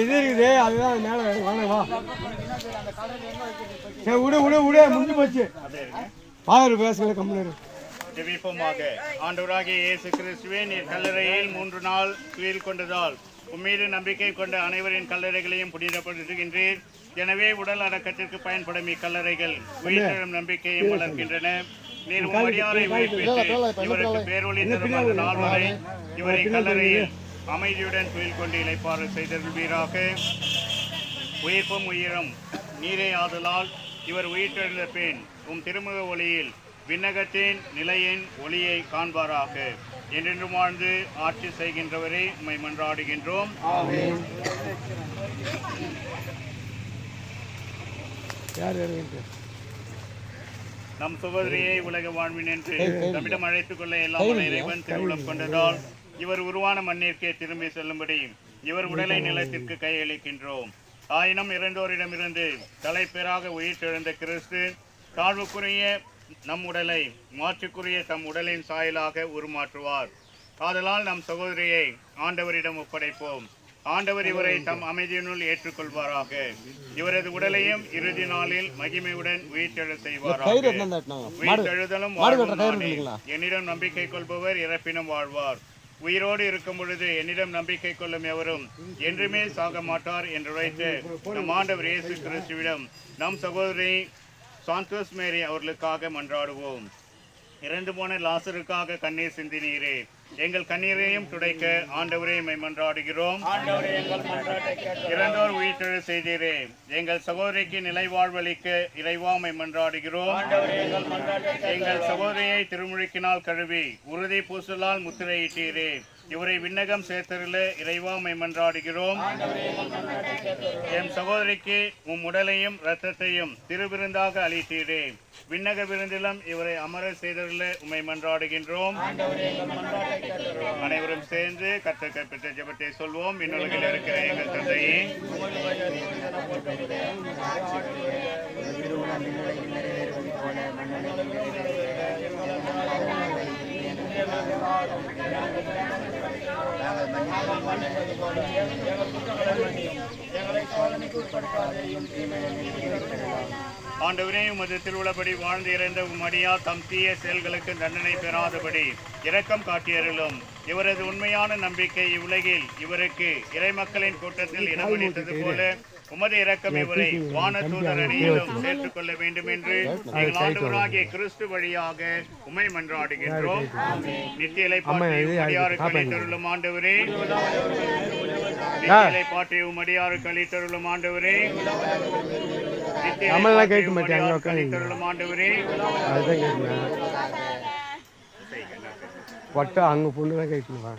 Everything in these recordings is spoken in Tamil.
இது இருக்குது அதுதான் மேலே வாங்க வா. சரி விடு விடு விடு முடிஞ்சு போச்சு. பாரு பேசுகிற கம்பெனி ஜெபிப்போமாக. ஆண்டவராகிய இயேசு கிறிஸ்துவே, நீர் கல்லறையில் 3 நாள் துயில் கொண்டதால் உம்மீது நம்பிக்கை கொண்ட அனைவரின் கல்லறைகளையும் புனிதப்படுத்துகின்றீர். எனவே உடல் அடக்கத்திற்கு பயன்படும் இக்கல்லறைகள் உயிரிழம் நம்பிக்கையும் வளர்க்கின்றன. நீர் உம்மடியாரை உயிர்ப்பித்து இவருக்கு பேரொளி தரும் அந்த நாள் வரை இவரை கல்லறையில் அமைதியுடன் துயில் கொண்டு இளைப்பாறு செய்தருள்வீராக. உயிர்ப்பும் உயிரும் நீரே ஆதலால் இவர் உயிர்த்தெழுந்த பின் உம் திருமுக ஒளியில் விண்ணகத்தின் நிலையின் ஒளியை காண்பாராக. என்றென்றும் வாழ்ந்து ஆட்சி செய்கின்றவரை உம்மை மன்றாடுகின்றோம். நம் சகோதரியை உலக வாழ்வின் என்று தம்மிடம் அழைத்துக் கொள்ள எல்லாம் இறைவன் திருவுளம் கொண்டதால் இவர் உருவான மண்ணிற்கே திரும்பி செல்லும்படி இவர் உடலை நிலத்திற்கு கையளிக்கின்றோம். ஆயினும் இறந்தோரிடமிருந்து தலைப்பேராக உயிர்த்தெழுந்த கிறிஸ்து தாழ்வுக்குரிய நம் உடலை மாற்றுக்குரிய தம் உடலின் சாயலாக உருமாற்றுவார். ஆதலால் நம் சகோதரியை ஆண்டவரிடம் ஒப்படைப்போம். ஆண்டவர் இவரை தம் அமைதியினுள் ஏற்றுக்கொள்வாராக. இவரது உடலையும் இறுதி நாளில் மகிமையுடன் உயிர்த்தெழ செய்வாராக. உயிர்த்தெழுதலும் என்னிடம் நம்பிக்கை கொள்பவர் இறப்பினும் வாழ்வார். உயிரோடு இருக்கும் பொழுது என்னிடம் நம்பிக்கை கொள்ளும் எவரும் என்றுமே சாக மாட்டார் என்று உரைத்து நம் ஆண்டவர் இயேசு கிறிஸ்துவிடம் நம் சகோதரி சாந்தோஸ் மேரி அவர்களுக்காக மன்றாடுவோம். இறந்து போன லாசருக்காக கண்ணீர் சிந்தினீரே, எங்கள் கண்ணீரையும் துடைக்க ஆண்டவரே உம்மை மன்றாடுகிறோம். இறந்தோர் உயிர்த்தெழ செய்தீரே, எங்கள் சகோதரிக்கு நிலை வாழ்வளிக்க இறைவா உம்மை மன்றாடுகிறோம். எங்கள் சகோதரியை திருமுழுக்கினால் கழுவி உறுதி பூசலால் முத்திரையிட்டீரே, இவரை விண்ணகம் சேர்த்தருள இறைவா உம்மை மன்றாடுகிறோம். எம் சகோதரிக்கு உம் உடலையும் இரத்தத்தையும் திருவிருந்தாக அளித்தீரே, விண்ணக விருந்திலும் இவரை அமர செய்தருள உம்மை மன்றாடுகின்றோம். அனைவரும் சேர்ந்து கர்த்தர் கற்பித்த ஜெபத்தை சொல்வோம். விண்ணுலகில் இருக்கிற எங்கள் தந்தையே, ஆண்டவரே உமது திருவுளப்படி வாழ்ந்து இறந்த உம்மடியா தம் தீய செயல்களுக்கு தண்டனை பெறாதபடி இரக்கம் காட்டியருளும். இவரது உண்மையான நம்பிக்கை இவ்வுலகில் இவருக்கு இறைமக்களின் கூட்டத்தில் இடமளித்தது போல உமது இரக்கம் இவரை வான தூதர் அணியிலும் சேர்த்துக் கொள்ள வேண்டும் என்று எங்கள் ஆண்டவராகிய கிறிஸ்து வழியாக உம்மை மன்றாடுகின்றோம். நித்தியலை பாட்டி உம்மடியாருக்கு அளித்தருளும் ஆண்டவரே, நித்தியலை பாட்டி உம்மடியாருக்கு அளித்தருளும் ஆண்டவரே, அளித்தருளும் ஆண்டவரே. பட்டா அங்கே பொண்ணு தான் கேட்டுவா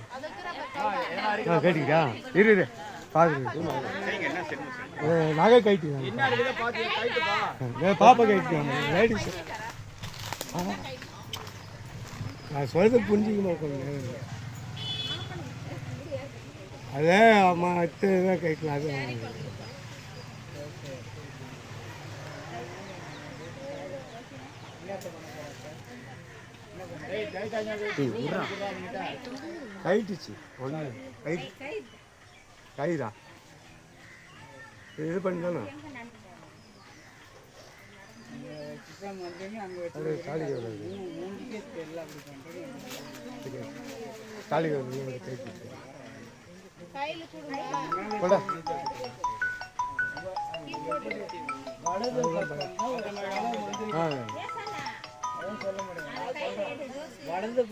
கேட்டுக்கிட்டா இரு பார்க்குறேன் நகை கைட்டு பாப்பா கைட்டுவாங்க லேடிஸ். நான் சொல்றது புரிஞ்சிக்கணும் கொஞ்சம். அதே அம்மா அத்தை தான் கைட்டலாம். அது கைட்டுச்சு ஒன்று கைதான் இது பண்ணானோ தாலி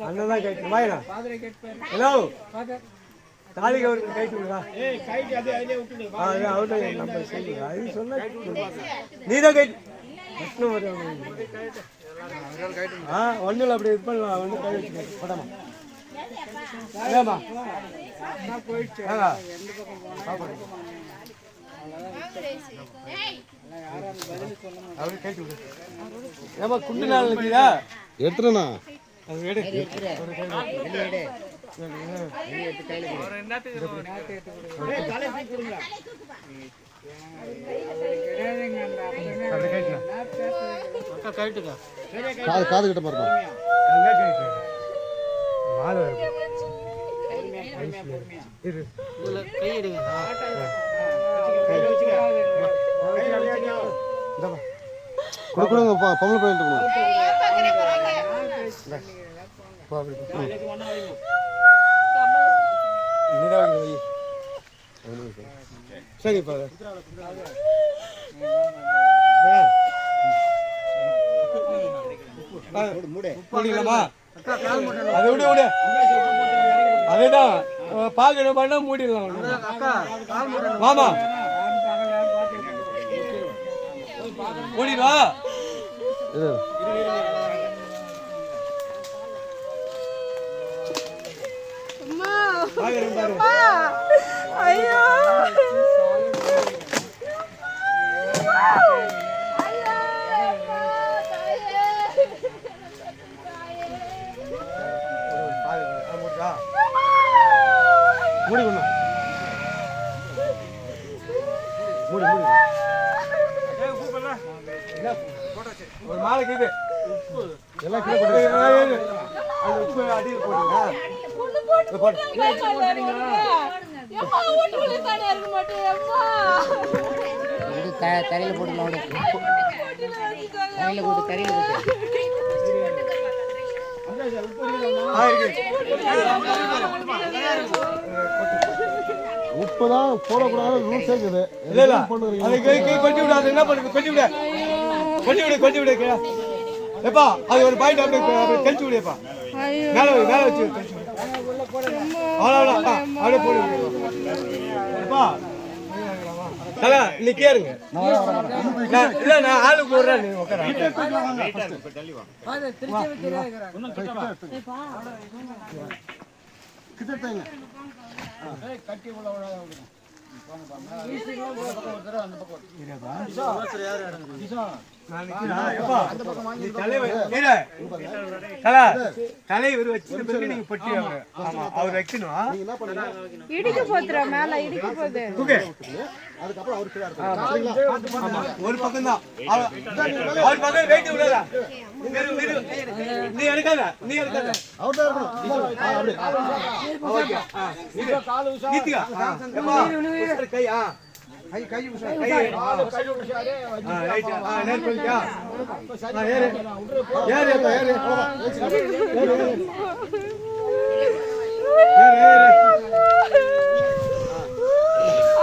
அண்ணதான் கேட்டு வாயினா ஹலோ தாலி கவருக்கு கைட்டு விடுவா நம்ம சொல்லுங்க அது சொன்னா நீதான் கைட்டு ஒன்றும் இல்லை அப்படி இது பண்ணலாம் ஒன்றும் கை வச்சு படமா ஏமா போயிடுச்சு அவரு கைட்டு விடு. ஏமா குண்டு நாள் இருக்குதா எடுத்துறா அது எடு காது கிட்ட பாருங்க மாலை கை எடுங்க கொடுங்க பொம்பளை பையன் கொடுங்க சரிப்பா மூடிக்கலாமா அதை விட விட அதேதான் பாக்கணும் பண்ணா மூடிடலாம் மாமா மூடிடுவா ஐயோ மூடி கொண்டு மூடி மூடி ஒரு மாலைக்கு இது எல்லாம் கீழே போட்டு அது உப்பு அடியில் போட்டுங்க தரையில போட்டுக்கலாம் தரையில போட்டு தரையில போட்டு உப்புதான் போடக்கூடாது ரூல்ஸ் இருக்குது இல்ல இல்ல அதை கொஞ்சம் விட அது என்ன பண்ணுது கொஞ்சம் விட கொஞ்சம் விட எப்பா அது ஒரு பாயிண்ட் அப்படியே கழிச்சு விடுப்பா மேல வச்சு அவ்வளோதான் அப்படியே போடுப்பா தலை நீ கேருங்க இல்ல நான் ஆளுக்கு போடுறேன் நீ உட்கார தலைவர் வச்சு நீங்க பொட்டி அவர் வைக்கணும் இடிக்க போத்துற மேல இடிக்க போகுது அதுக்கப்புறம் அவரு கீழே இருக்காரு ஒரு பக்கம் தான் அவர் பக்கம் வெயிட் விடாதா நீ எடுக்காத அவர் தான் இருக்கணும் கை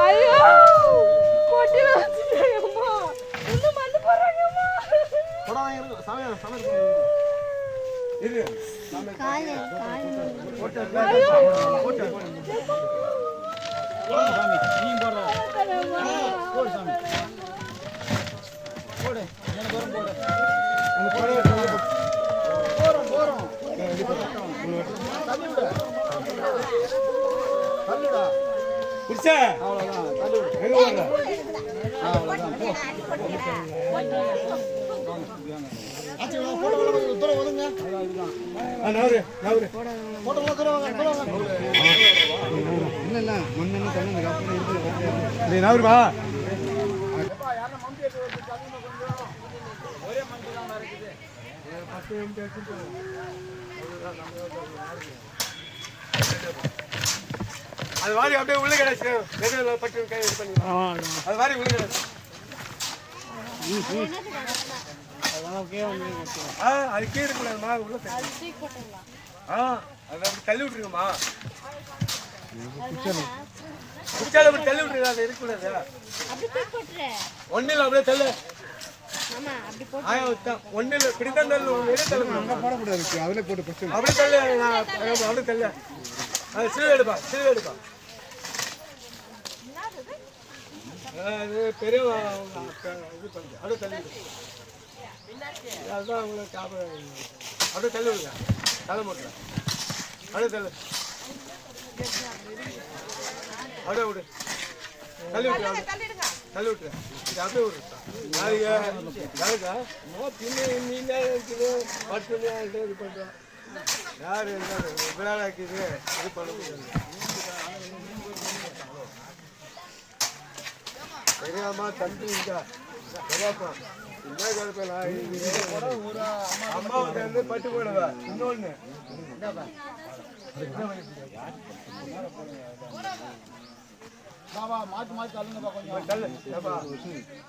ஐயோ கொட்டில வச்சிட்டேம்மா இன்னும் மண்ணு போறாங்கம்மா நவருமா அது மாதிரி அப்படியே உள்ள கிடைச்சு பட்டு கை இது பண்ணிக்கலாம் அது மாதிரி உள்ள கிடைச்சு அது கீழே இருக்கக்கூடாதுமா உள்ள அது அப்படி தள்ளி விட்டுருங்கம்மா குச்சால அப்படி தள்ளி விட்டுருங்க அது இருக்கக்கூடாது ஒன்னில் அப்படியே தள்ளு ஒன்னில் இப்படித்தான் தள்ளு போடக்கூடாது அதில் போட்டு பிரச்சனை அப்படியே தள்ளு அப்படியே தள்ளு அது சிலுவை எடுப்பா அது பெரிய இது பண்ணுது அப்படியே தள்ளி அதுதான் அவங்களுக்கு அப்படியே தள்ளி விடுங்க தலை மூட்டல அப்படியே தள்ளு அப்படியே விடு தள்ளி விட்டு இது அப்படியே விடு நீங்க இருக்குது பட்டு இது பண்றோம் யாரு விளையாடாக்கிது இது பண்ண முடியாது பெரியம்மா தம்பி பெரியப்பா என்ன குழப்பம் அம்மாவுக்கு வந்து பட்டு போடுவா இன்னொன்னு மாற்றி மாற்றி தள்ளுங்கப்பா கொஞ்சம் தள்ளு ஏப்பா